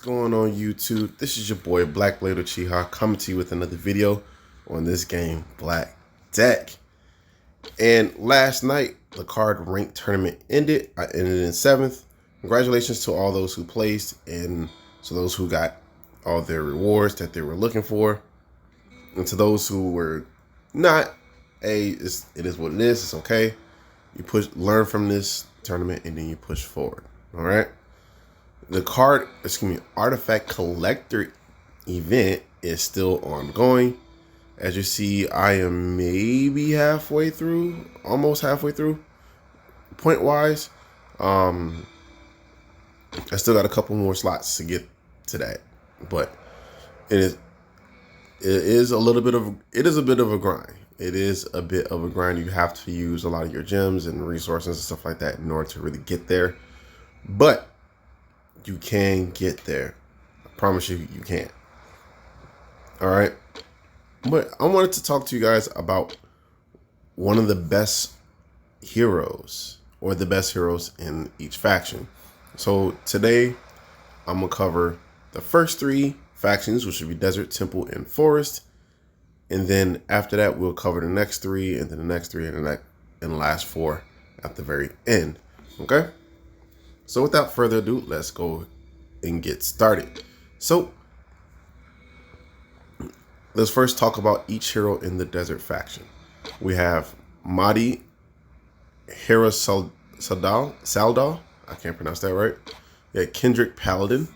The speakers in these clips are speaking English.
going on YouTube? This is your boy Black Blade Uchiha coming to you with another video on this game, Black Deck. And last night, the card rank tournament ended. I ended in 7th. Congratulations to all those who placed and to those who got all their rewards that they were looking for. And to those who were not, it is what it is. It's okay. You learn from this tournament and then you push forward. All right. The artifact collector event is still ongoing. As you see, I am maybe halfway through, almost halfway through, point wise. I still got a couple more slots to get to that, but it is a bit of a grind. It is a bit of a grind. You have to use a lot of your gems and resources and stuff like that in order to really get there. But you can get there. I promise you, you can. All right. But I wanted to talk to you guys about one of the best heroes, or the best heroes in each faction. So today, I'm going to cover the first 3 factions, which would be Desert, Temple, and Forest. And then after that, we'll cover the next 3, and then the next 3, and the last 4 at the very end. Okay? So without further ado, let's go and get started. So let's first talk about each hero in the Desert faction. We have Mahdi Hera Saldal. I can't pronounce that right. You have Kendrick Paladin.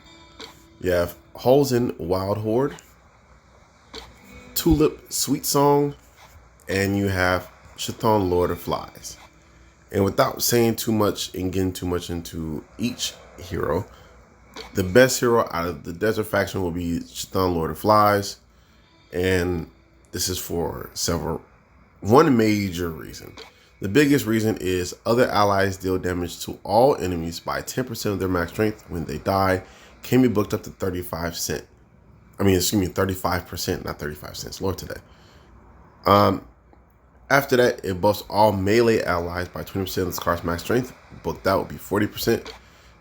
You have Halsin Wild Horde. Tulip Sweet Song. And you have Chthon Lord of Flies. And without saying too much and getting too much into each hero, the best hero out of the Desert faction will be Chthon Lord of Flies. And this is for one major reason. The biggest reason is other allies deal damage to all enemies by 10% of their max strength when they die. Can be booked up to 35%, not 35 cents. Lord today. After that, it buffs all melee allies by 20% of this card's max strength. Booked out would be 40%.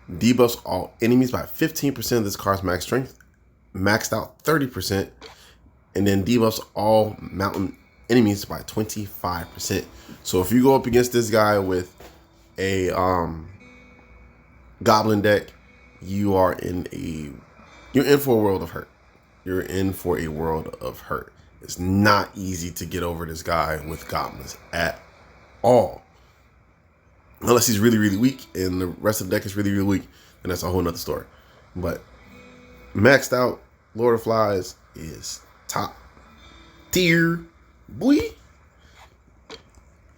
Debuffs all enemies by 15% of this card's max strength. Maxed out 30%. And then debuffs all mountain enemies by 25%. So if you go up against this guy with a goblin deck, you're in for a world of hurt. You're in for a world of hurt. It's not easy to get over this guy with goblins at all. Unless he's really, really weak and the rest of the deck is really, really weak, then that's a whole nother story. But maxed out Lord of Flies is top tier, boy.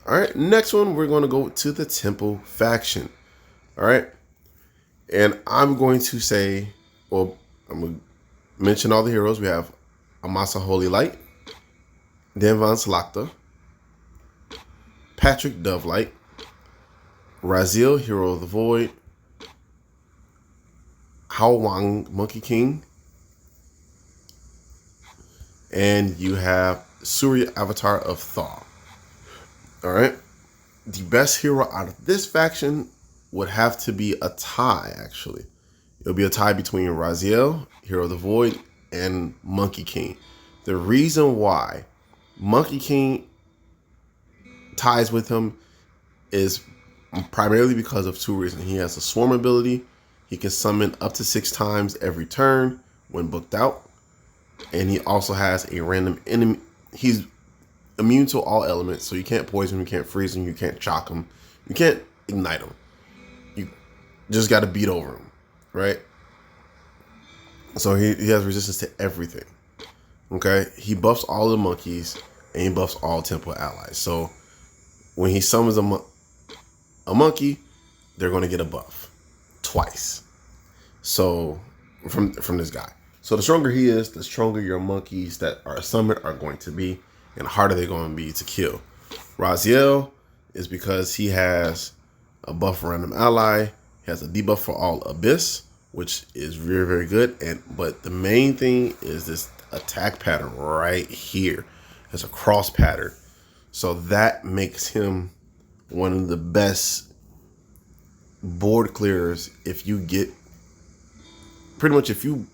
All right, next one, we're going to go to the Temple faction. All right. And I'm going to mention all the heroes. We have Amasa Holy Light, Denvan Slakta, Patrick Dovelight, Raziel, Hero of the Void, Hao Wang, Monkey King, and you have Surya, Avatar of Thaw. All right. The best hero out of this faction would have to be a tie, actually. It'll be a tie between Raziel, Hero of the Void, and Monkey King. The reason why Monkey King ties with him is primarily because of 2 reasons. He has a swarm ability. He can summon up to 6 times every turn when booked out. And he also has a random enemy. He's immune to all elements, so you can't poison him, you can't freeze him, you can't shock him, you can't ignite him. You just got to beat over him, right? So he has resistance to everything. Okay, he buffs all the monkeys and he buffs all temple allies. So when he summons a monkey, they're going to get a buff twice. So from this guy. So the stronger he is, the stronger your monkeys that are summoned are going to be, and the harder they're going to be to kill. Raziel is because he has a buff for random ally. He has a debuff for all abyss, which is very, very good. But the main thing is this attack pattern right here. It's a cross pattern. So that makes him one of the best board clearers if you get pretty much if you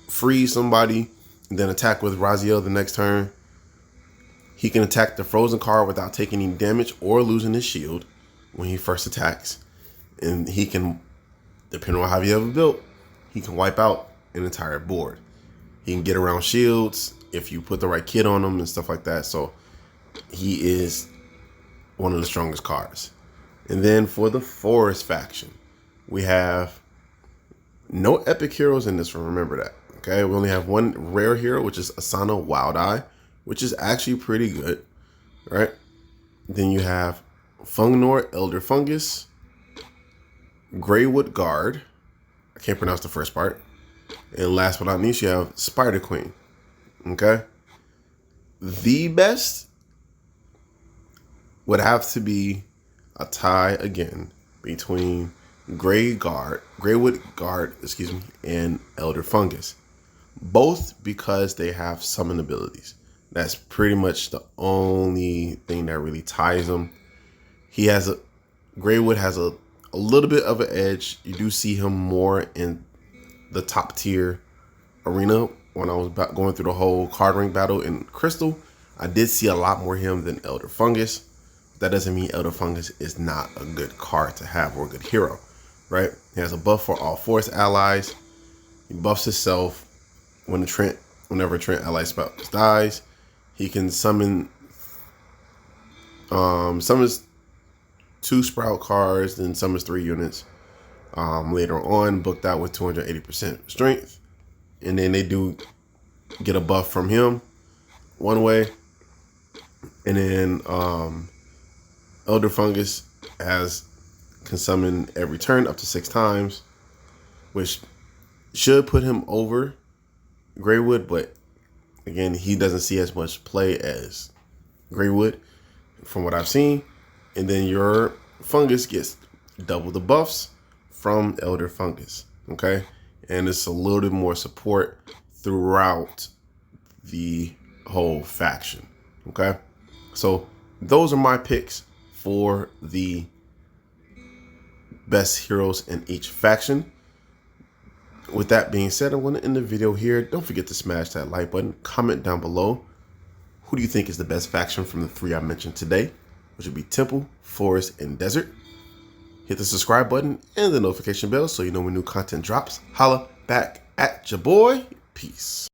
freeze somebody and then attack with Raziel the next turn, he can attack the frozen card without taking any damage or losing his shield when he first attacks. And he can, depending on how you have it built, he can wipe out an entire board. He can get around shields if you put the right kit on him and stuff like that. So he is one of the strongest cards. And then for the Forest faction, we have no epic heroes in this one. Remember that. Okay, we only have one rare hero, which is Asana Wild Eye, which is actually pretty good, right? Then you have Fungnor Elder Fungus, Greywood Guard. I can't pronounce the first part. And last but not least, you have Spider Queen. Okay, the best would have to be a tie again between Greywood Guard, and Elder Fungus. Both because they have summon abilities. That's pretty much the only thing that really ties them. Greywood has a little bit of an edge. You do see him more in the top tier arena. When I was going through the whole card rank battle in Crystal, I did see a lot more him than Elder Fungus. That doesn't mean Elder Fungus is not a good card to have or a good hero, right? He has a buff for all Forest allies. He buffs himself whenever a Trent ally spell dies. He can summons 2 Sprout cards, then summons 3 units. Later on, booked out with 280% strength. And then they do get a buff from him one way. And then Elder Fungus can summon every turn up to 6 times, which should put him over Greywood, but again, he doesn't see as much play as Greywood from what I've seen. And then your Fungus gets double the buffs from Elder Fungus, okay? And it's a little bit more support throughout the whole faction, okay? So those are my picks for the best heroes in each faction. With that being said, I'm going to end the video here. Don't forget to smash that like button. Comment down below. Who do you think is the best faction from the 3 I mentioned today? Which would be Temple, Forest, and Desert. Hit the subscribe button and the notification bell so you know when new content drops. Holla back at your boy. Peace.